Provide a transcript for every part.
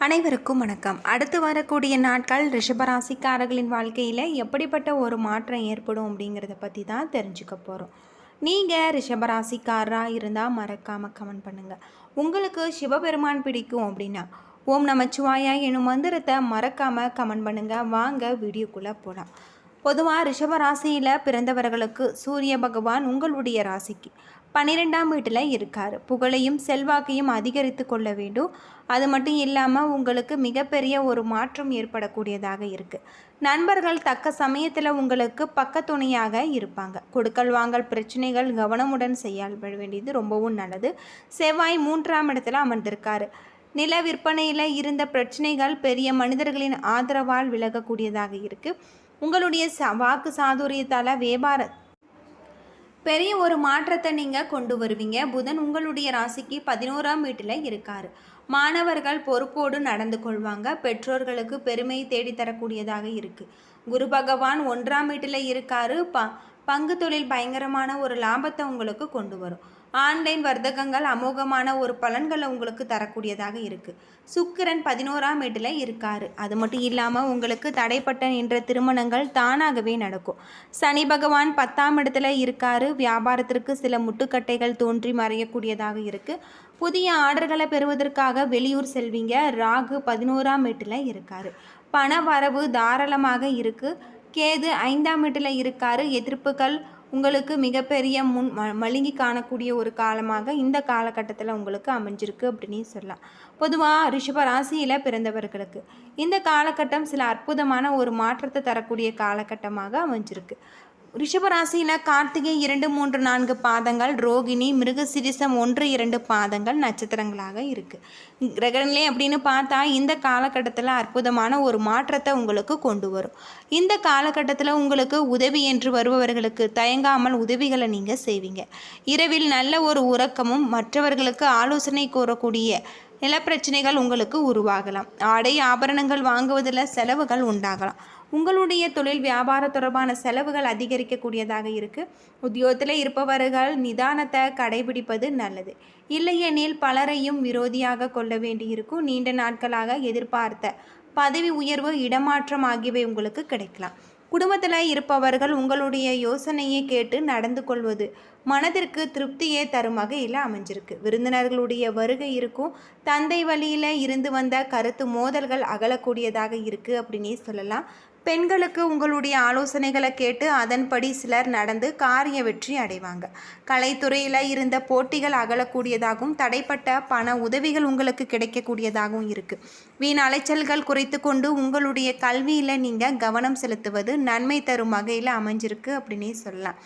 அனைவருக்கும் வணக்கம். அடுத்து வரக்கூடிய நாட்கள் ரிஷபராசிக்காரர்களின் வாழ்க்கையில் எப்படிப்பட்ட ஒரு மாற்றம் ஏற்படும் அப்படிங்கிறத பற்றி தான் தெரிஞ்சுக்க போகிறோம். நீங்கள் ரிஷபராசிக்காரராக இருந்தால் மறக்காமல் கமெண்ட் பண்ணுங்கள். உங்களுக்கு சிவபெருமான் பிடிக்கும் அப்படின்னா ஓம் நமச்சிவாயா எனும் மந்திரத்தை மறக்காமல் கமெண்ட் பண்ணுங்கள். வாங்க வீடியோக்குள்ளே போகலாம். பொதுவாக ரிஷபராசியில் பிறந்தவர்களுக்கு சூரிய பகவான் உங்களுடைய ராசிக்கு 12ஆம் வீட்டில் இருக்கார். புகழையும் செல்வாக்கையும் அதிகரித்து கொள்ள வேண்டும். அது மட்டும் இல்லாமல் உங்களுக்கு மிகப்பெரிய ஒரு மாற்றம் ஏற்படக்கூடியதாக இருக்குது. நண்பர்கள் தக்க சமயத்தில் உங்களுக்கு பக்கத்துணையாக இருப்பாங்க. கொடுக்கல் வாங்கல் பிரச்சனைகள் கவனமுடன் செய்யப்பட வேண்டியது ரொம்பவும் நல்லது. செவ்வாய் 3ஆம் இடத்துல அமர்ந்திருக்காரு. நில விற்பனையில் இருந்த பிரச்சனைகள் பெரிய மனிதர்களின் ஆதரவால் விலகக்கூடியதாக இருக்குது. உங்களுடைய வாக்கு சாதுரியத்தால் பெரிய ஒரு மாற்றத்தை நீங்கள் கொண்டு வருவீங்க. புதன் உங்களுடைய ராசிக்கு 11ஆம் வீட்டில் இருக்கார். மாணவர்கள் பொறுப்போடு நடந்து கொள்வாங்க. பெற்றோர்களுக்கு பெருமை தேடித்தரக்கூடியதாக இருக்குது. குரு பகவான் 1ஆம் வீட்டில் இருக்கார். பங்கு தொழில் பயங்கரமான ஒரு லாபத்தை உங்களுக்கு கொண்டு வரும். ஆன்லைன் வர்த்தகங்கள் அமோகமான ஒரு பலன்களை உங்களுக்கு தரக்கூடியதாக இருக்குது. சுக்கிரன் 11ஆம் வீட்டில் இருக்கார். அது மட்டும் இல்லாமல் உங்களுக்கு தடைப்பட்ட நின்ற திருமணங்கள் தானாகவே நடக்கும். சனி பகவான் 10ஆம் இடத்துல இருக்கார். வியாபாரத்திற்கு சில முட்டுக்கட்டைகள் தோன்றி மறையக்கூடியதாக இருக்குது. புதிய ஆர்டர்களை பெறுவதற்காக வெளியூர் செல்வீங்க. ராகு 11ஆம் வீட்டில் இருக்கார். பண வரவு தாராளமாக இருக்குது. கேது 5ஆம் வீட்டில் இருக்கார். எதிர்ப்புகள் உங்களுக்கு மிகப்பெரிய மழுங்கி காணக்கூடிய ஒரு காலமாக இந்த காலகட்டத்தில் உங்களுக்கு அமைஞ்சிருக்கு அப்படின்னு சொல்லலாம். பொதுவாக ரிஷப ராசியில் பிறந்தவர்களுக்கு இந்த காலகட்டம் சில அற்புதமான ஒரு மாற்றத்தை தரக்கூடிய காலகட்டமாக அமைஞ்சிருக்கு. ரிஷபராசியில் கார்த்திகை 2, 3, 4 பாதங்கள், ரோகிணி, மிருகசிரிசம் 1, 2 பாதங்கள் நட்சத்திரங்களாக இருக்குது. கிரகங்களே அப்படின்னு பார்த்தா இந்த காலகட்டத்தில் அற்புதமான ஒரு மாற்றத்தை உங்களுக்கு கொண்டு வரும். இந்த காலகட்டத்தில் உங்களுக்கு உதவி என்று வருபவர்களுக்கு தயங்காமல் உதவிகளை நீங்கள் செய்வீங்க. இரவில் நல்ல ஒரு உறக்கமும் மற்றவர்களுக்கு ஆலோசனை கூறக்கூடிய நிலப்பிரச்சனைகள் உங்களுக்கு உருவாகலாம். ஆடை ஆபரணங்கள் வாங்குவதில் செலவுகள் உண்டாகலாம். உங்களுடைய தொழில் வியாபார தொடர்பான செலவுகள் அதிகரிக்கக்கூடியதாக இருக்குது. உத்தியோகத்தில் இருப்பவர்கள் நிதானத்தை கடைபிடிப்பது நல்லது. இல்லையெனில் பலரையும் விரோதியாக கொள்ள வேண்டியிருக்கும். நீண்ட நாட்களாக எதிர்பார்த்த பதவி உயர்வு, இடமாற்றம் ஆகியவை உங்களுக்கு கிடைக்கலாம். குடும்பத்தில் இருப்பவர்கள் உங்களுடைய யோசனையை கேட்டு நடந்து கொள்வது மனதிற்கு திருப்தியே தரும் வகையில் அமைஞ்சிருக்கு. விருந்தினர்களுடைய வருகை இருக்கும். தந்தை வழியில் இருந்து வந்த கருத்து மோதல்கள் அகலக்கூடியதாக இருக்குது அப்படின்னே சொல்லலாம். பெண்களுக்கு உங்களுடைய ஆலோசனைகளை கேட்டு அதன்படி சிலர் நடந்து காரிய வெற்றி அடைவாங்க. கலைத்துறையில் இருந்த போட்டிகள் அகலக்கூடியதாகவும் தடைப்பட்ட பண உதவிகள் உங்களுக்கு கிடைக்கக்கூடியதாகவும் இருக்குது. வீண் அலைச்சல்கள் குறைத்து கொண்டு உங்களுடைய கல்வியில் நீங்கள் கவனம் செலுத்துவது நன்மை தரும் வகையில் அமைஞ்சிருக்கு அப்படின்னே சொல்லலாம்.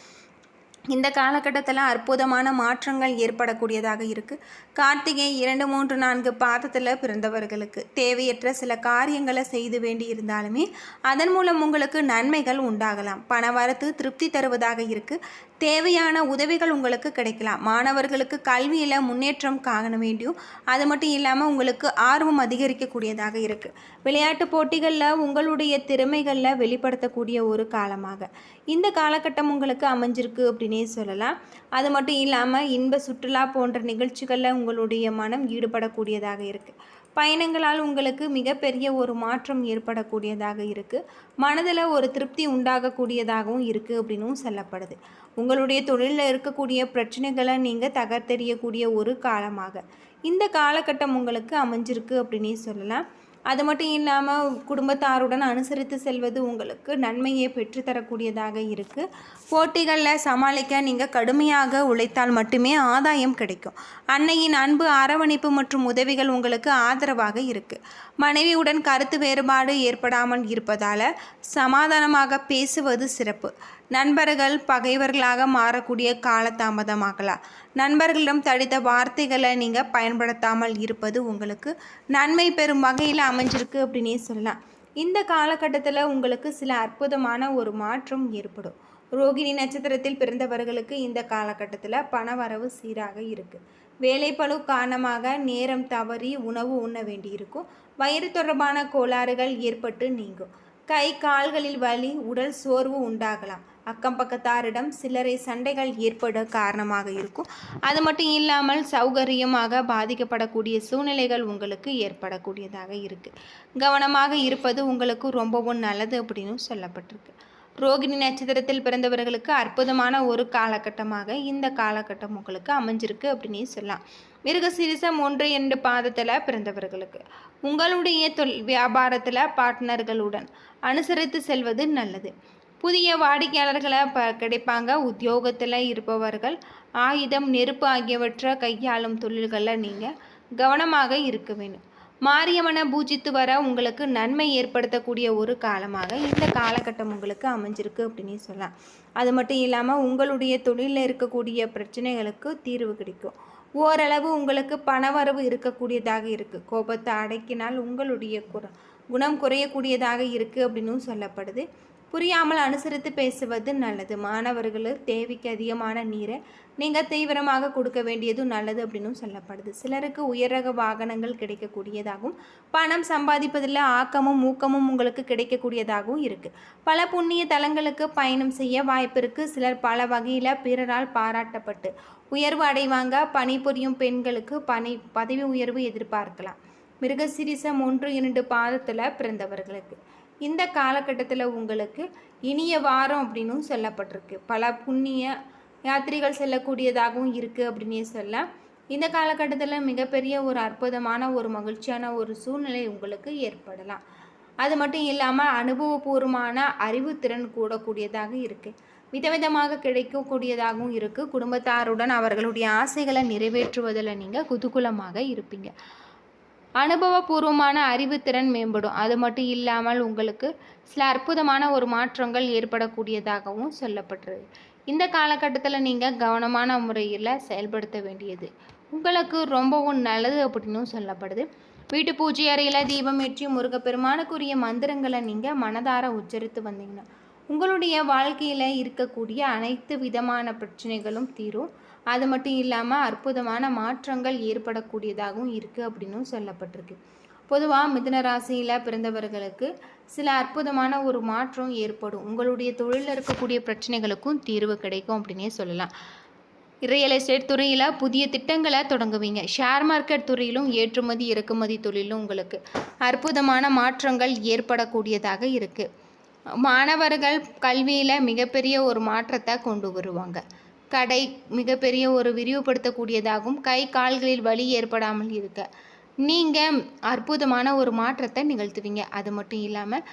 இந்த காலகட்டத்தில் அற்புதமான மாற்றங்கள் ஏற்படக்கூடியதாக இருக்குது. கார்த்திகை 2, 3, 4 பாதத்தில் பிறந்தவர்களுக்கு தேவையற்ற சில காரியங்களை செய்து வேண்டி இருந்தாலுமே அதன் மூலம் உங்களுக்கு நன்மைகள் உண்டாகலாம். பணவரத்து திருப்தி தருவதாக இருக்குது. தேவையான உதவிகள் உங்களுக்கு கிடைக்கலாம். மாணவர்களுக்கு கல்வியில் முன்னேற்றம் காண வேண்டியும் அது மட்டும் இல்லாமல் உங்களுக்கு ஆர்வம் அதிகரிக்கக்கூடியதாக இருக்குது. விளையாட்டு போட்டிகளில் உங்களுடைய திறமைகளில் வெளிப்படுத்தக்கூடிய ஒரு காலமாக இந்த காலகட்டம் உங்களுக்கு அமைஞ்சிருக்கு அப்படின்னே சொல்லலாம். அது மட்டும் இல்லாமல் இன்ப சுற்றுலா போன்ற நிகழ்ச்சிகளில் உங்களுடைய மனம் ஈடுபடக்கூடியதாக இருக்குது. பயணங்களால் உங்களுக்கு மிகப்பெரிய ஒரு மாற்றம் ஏற்படக்கூடியதாக இருக்குது. மனதில் ஒரு திருப்தி உண்டாகக்கூடியதாகவும் இருக்குது அப்படின்னும் சொல்லப்படுது. உங்களுடைய தொழிலில் இருக்கக்கூடிய பிரச்சனைகளை நீங்கள் தகர்த்தெறியக்கூடிய ஒரு காலமாக இந்த காலகட்டம் உங்களுக்கு அமைஞ்சிருக்கு அப்படின்னே சொல்லலாம். அது மட்டும் இல்லாமல் குடும்பத்தாருடன் அனுசரித்து செல்வது உங்களுக்கு நன்மையை பெற்றுத்தரக்கூடியதாக இருக்குது. போட்டிகளில் சமாளிக்க நீங்கள் கடுமையாக உழைத்தால் மட்டுமே ஆதாயம் கிடைக்கும். அன்னையின் அன்பு, அரவணைப்பு மற்றும் உதவிகள் உங்களுக்கு ஆதரவாக இருக்குது. மனைவியுடன் கருத்து வேறுபாடு ஏற்படாமல் இருப்பதால் சமாதானமாக பேசுவது சிறப்பு. நண்பர்கள் பகைவர்களாக மாறக்கூடிய காலதாமதமாகலாம். நண்பர்களிடம் தடித்த வார்த்தைகளை நீங்கள் பயன்படுத்தாமல் இருப்பது உங்களுக்கு நன்மை பெறும் வகையில் அமைஞ்சிருக்கு அப்படின்னே சொல்லலாம். இந்த காலகட்டத்தில் உங்களுக்கு சில அற்புதமான ஒரு மாற்றம் ஏற்படும். ரோகிணி நட்சத்திரத்தில் பிறந்தவர்களுக்கு இந்த காலகட்டத்தில் பண வரவு சீராக இருக்குது. வேலைப்பளு காரணமாக நேரம் தவறி உணவு உண்ண வேண்டியிருக்கும். வயிறு தொடர்பான கோளாறுகள் ஏற்பட்டு நீங்கும். கை கால்களில் வலி, உடல் சோர்வு உண்டாகலாம். அக்கம் பக்கத்தாரிடம் சிலரை சண்டைகள் ஏற்பட காரணமாக இருக்கும். அது மட்டும் இல்லாமல் சௌகரியமாக பாதிக்கப்படக்கூடிய சூழ்நிலைகள் உங்களுக்கு ஏற்படக்கூடியதாக இருக்குது. கவனமாக இருப்பது உங்களுக்கு ரொம்பவும் நல்லது அப்படின்னு சொல்லப்பட்டிருக்கு. ரோகிணி நட்சத்திரத்தில் பிறந்தவர்களுக்கு அற்புதமான ஒரு காலகட்டமாக இந்த காலகட்டம் உங்களுக்கு அமைஞ்சிருக்கு அப்படின்னு சொல்லலாம். மிருகசீரிஷம் 1-2 பாதத்தில் பிறந்தவர்களுக்கு உங்களுடைய வியாபாரத்தில் பார்ட்னர்களுடன் அனுசரித்து செல்வது நல்லது. புதிய வாடிக்கையாளர்களை கிடைப்பாங்க. உத்தியோகத்தில் இருப்பவர்கள் ஆயுதம், நெருப்பு ஆகியவற்றை கையாளும் தொழில்களில் நீங்கள் கவனமாக இருக்க வேண்டும். மாரியம்மனை பூஜித்து வர உங்களுக்கு நன்மை ஏற்படுத்தக்கூடிய ஒரு காலமாக இந்த காலகட்டம் உங்களுக்கு அமைஞ்சிருக்கு அப்படின்னு சொல்லலாம். அது மட்டும் இல்லாமல் உங்களுடைய தொழிலில் இருக்கக்கூடிய பிரச்சனைகளுக்கு தீர்வு கிடைக்கும். ஓரளவு உங்களுக்கு பணவரவு இருக்கக்கூடியதாக இருக்குது. கோபத்தை அடக்கினால் உங்களுடைய குணம் குறையக்கூடியதாக இருக்குது அப்படின்னு சொல்லப்படுது. புரியாமல் அனுசரித்து பேசுவது நல்லது. மாணவர்களுக்கு தேவைக்கு அதிகமான நீரை நீங்கள் தீவிரமாக கொடுக்க வேண்டியதும் நல்லது அப்படின்னு சொல்லப்படுது. சிலருக்கு உயரக வாகனங்கள் கிடைக்கக்கூடியதாகவும் பணம் சம்பாதிப்பதில் ஆக்கமும் ஊக்கமும் உங்களுக்கு கிடைக்கக்கூடியதாகவும் இருக்குது. பல புண்ணிய தலங்களுக்கு பயணம் செய்ய வாய்ப்பு இருக்குது. சிலர் பல வகையில் பிறரால் பாராட்டப்பட்டு உயர்வு அடைவாங்க. பணிபுரியும் பெண்களுக்கு பதவி உயர்வு எதிர்பார்க்கலாம். மிருகசீரிஷம் 1-2 பாதத்தில் பிறந்தவர்களுக்கு இந்த காலகட்டத்தில் உங்களுக்கு இனிய வாரம் அப்படின்னு சொல்லப்பட்டிருக்கு. பல புண்ணிய யாத்திரைகள் செல்லக்கூடியதாகவும் இருக்குது அப்படின்னே சொல்ல. இந்த காலகட்டத்தில் மிகப்பெரிய ஒரு அற்புதமான ஒரு மகிழ்ச்சியான ஒரு சூழ்நிலை உங்களுக்கு ஏற்படலாம். அது மட்டும் இல்லாமல் அனுபவபூர்வமான அறிவுத்திறன் கூடக்கூடியதாக இருக்குது. விதவிதமாக கிடைக்கக்கூடியதாகவும் இருக்குது. குடும்பத்தாருடன் அவர்களுடைய ஆசைகளை நிறைவேற்றுவதில் நீங்கள் குதூகலமாக இருப்பீங்க. அனுபவபூர்வமான அறிவுத்திறன் மேம்படும். அது மட்டும் இல்லாமல் உங்களுக்கு சில அற்புதமான ஒரு மாற்றங்கள் ஏற்படக்கூடியதாகவும் சொல்லப்பட்டிருக்கு. இந்த காலகட்டத்தில் நீங்கள் கவனமான முறையில் செயல்படுத்த வேண்டியது உங்களுக்கு ரொம்பவும் நல்லது அப்படின்னு சொல்லப்படுது. வீட்டு பூஜை அறையில் தீபம் ஏற்றி முருகப்பெருமானுக்குரிய மந்திரங்களை நீங்கள் மனதார உச்சரித்து வந்தீங்கன்னா உங்களுடைய வாழ்க்கையில் இருக்கக்கூடிய அனைத்து விதமான பிரச்சனைகளும் தீரும். அது மட்டும் இல்லாமல் அற்புதமான மாற்றங்கள் ஏற்படக்கூடியதாகவும் இருக்குது அப்படின்னு சொல்லப்பட்டிருக்கு. பொதுவாக மிதுன ராசியில் பிறந்தவர்களுக்கு சில அற்புதமான ஒரு மாற்றம் ஏற்படும். உங்களுடைய தொழிலில் இருக்கக்கூடிய பிரச்சனைகளுக்கும் தீர்வு கிடைக்கும் அப்படின்னே சொல்லலாம். ரியல் எஸ்டேட் துறையில் புதிய திட்டங்களை தொடங்குவீங்க. ஷேர் மார்க்கெட் துறையிலும் ஏற்றுமதி இறக்குமதி தொழிலும் உங்களுக்கு அற்புதமான மாற்றங்கள் ஏற்படக்கூடியதாக இருக்குது. மாணவர்கள் கல்வியில் மிகப்பெரிய ஒரு மாற்றத்தை கொண்டு வருவாங்க. கடை மிகப்பெரிய ஒரு விரிவுபடுத்தக்கூடியதாகவும் கை கால்களில் வலி ஏற்படாமல் இருக்க நீங்கள் அற்புதமான ஒரு மாற்றத்தை நிகழ்த்துவீங்க. அது மட்டும் இல்லாமல்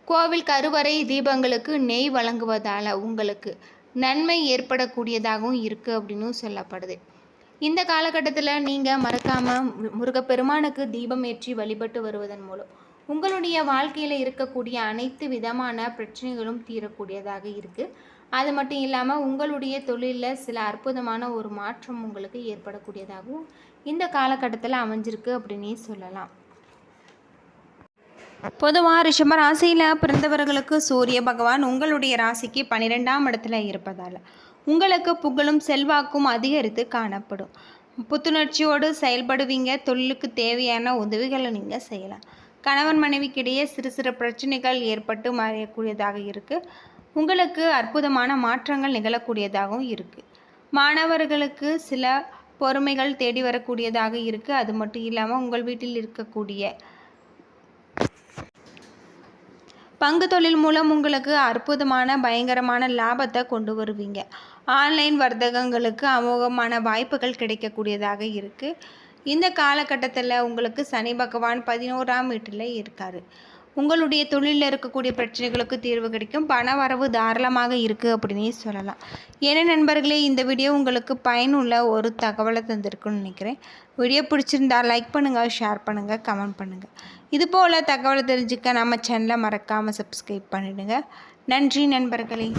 கோவில் கருவறை தீபங்களுக்கு நெய் வழங்குவதால் உங்களுக்கு நன்மை ஏற்படக்கூடியதாகவும் இருக்குது அப்படின்னு சொல்லப்படுது. இந்த காலகட்டத்தில் நீங்கள் மறக்காமல் முருகப்பெருமானுக்கு தீபம் ஏற்றி வழிபட்டு வருவதன் மூலம் உங்களுடைய வாழ்க்கையில் இருக்கக்கூடிய அனைத்து விதமான பிரச்சனைகளும் தீரக்கூடியதாக இருக்குது. அது மட்டும் இல்லாமல் உங்களுடைய தொழிலில் சில அற்புதமான ஒரு மாற்றம் உங்களுக்கு ஏற்படக்கூடியதாகவும் இந்த காலகட்டத்தில் அமைஞ்சிருக்கு அப்படின்னே சொல்லலாம். பொதுவாக ரிஷப ராசியில் பிறந்தவர்களுக்கு சூரிய பகவான் உங்களுடைய ராசிக்கு 12ஆம் இடத்துல இருப்பதால் உங்களுக்கு புகழும் செல்வாக்கும் அதிகரித்து காணப்படும். புத்துணர்ச்சியோடு செயல்படுவீங்க. தொழிலுக்கு தேவையான உதவிகளை நீங்கள் செய்யலாம். கணவன் மனைவிக்கிடையே சிறு சிறு பிரச்சனைகள் ஏற்பட்டு மறையக்கூடியதாக இருக்குது. உங்களுக்கு அற்புதமான மாற்றங்கள் நிகழக்கூடியதாகவும் இருக்குது. மாணவர்களுக்கு சில பொறுமைகள் தேடி வரக்கூடியதாக இருக்குது. அது மட்டும் இல்லாமல் உங்கள் வீட்டில் இருக்கக்கூடிய பங்கு தொழில் மூலம் உங்களுக்கு அற்புதமான பயங்கரமான லாபத்தை கொண்டு வருவீங்க. ஆன்லைன் வர்த்தகங்களுக்கு அமோகமான வாய்ப்புகள் கிடைக்கக்கூடியதாக இருக்குது. இந்த காலகட்டத்தில் உங்களுக்கு சனி பகவான் 11ஆம் வீட்டில் இருக்கார். உங்களுடைய தொழிலில் இருக்கக்கூடிய பிரச்சனைகளுக்கு தீர்வு கிடைக்கும். பண வரவு தாராளமாக இருக்குது அப்படின்னே சொல்லலாம். ஏன்னா நண்பர்களே, இந்த வீடியோ உங்களுக்கு பயனுள்ள ஒரு தகவலை தந்திருக்குன்னு நினைக்கிறேன். வீடியோ பிடிச்சிருந்தால் லைக் பண்ணுங்கள், ஷேர் பண்ணுங்கள், கமெண்ட் பண்ணுங்கள். இதுபோல் தகவலை தெரிஞ்சுக்க நம்ம சேனலை மறக்காமல் சப்ஸ்கிரைப் பண்ணிவிடுங்க. நன்றி நண்பர்களே.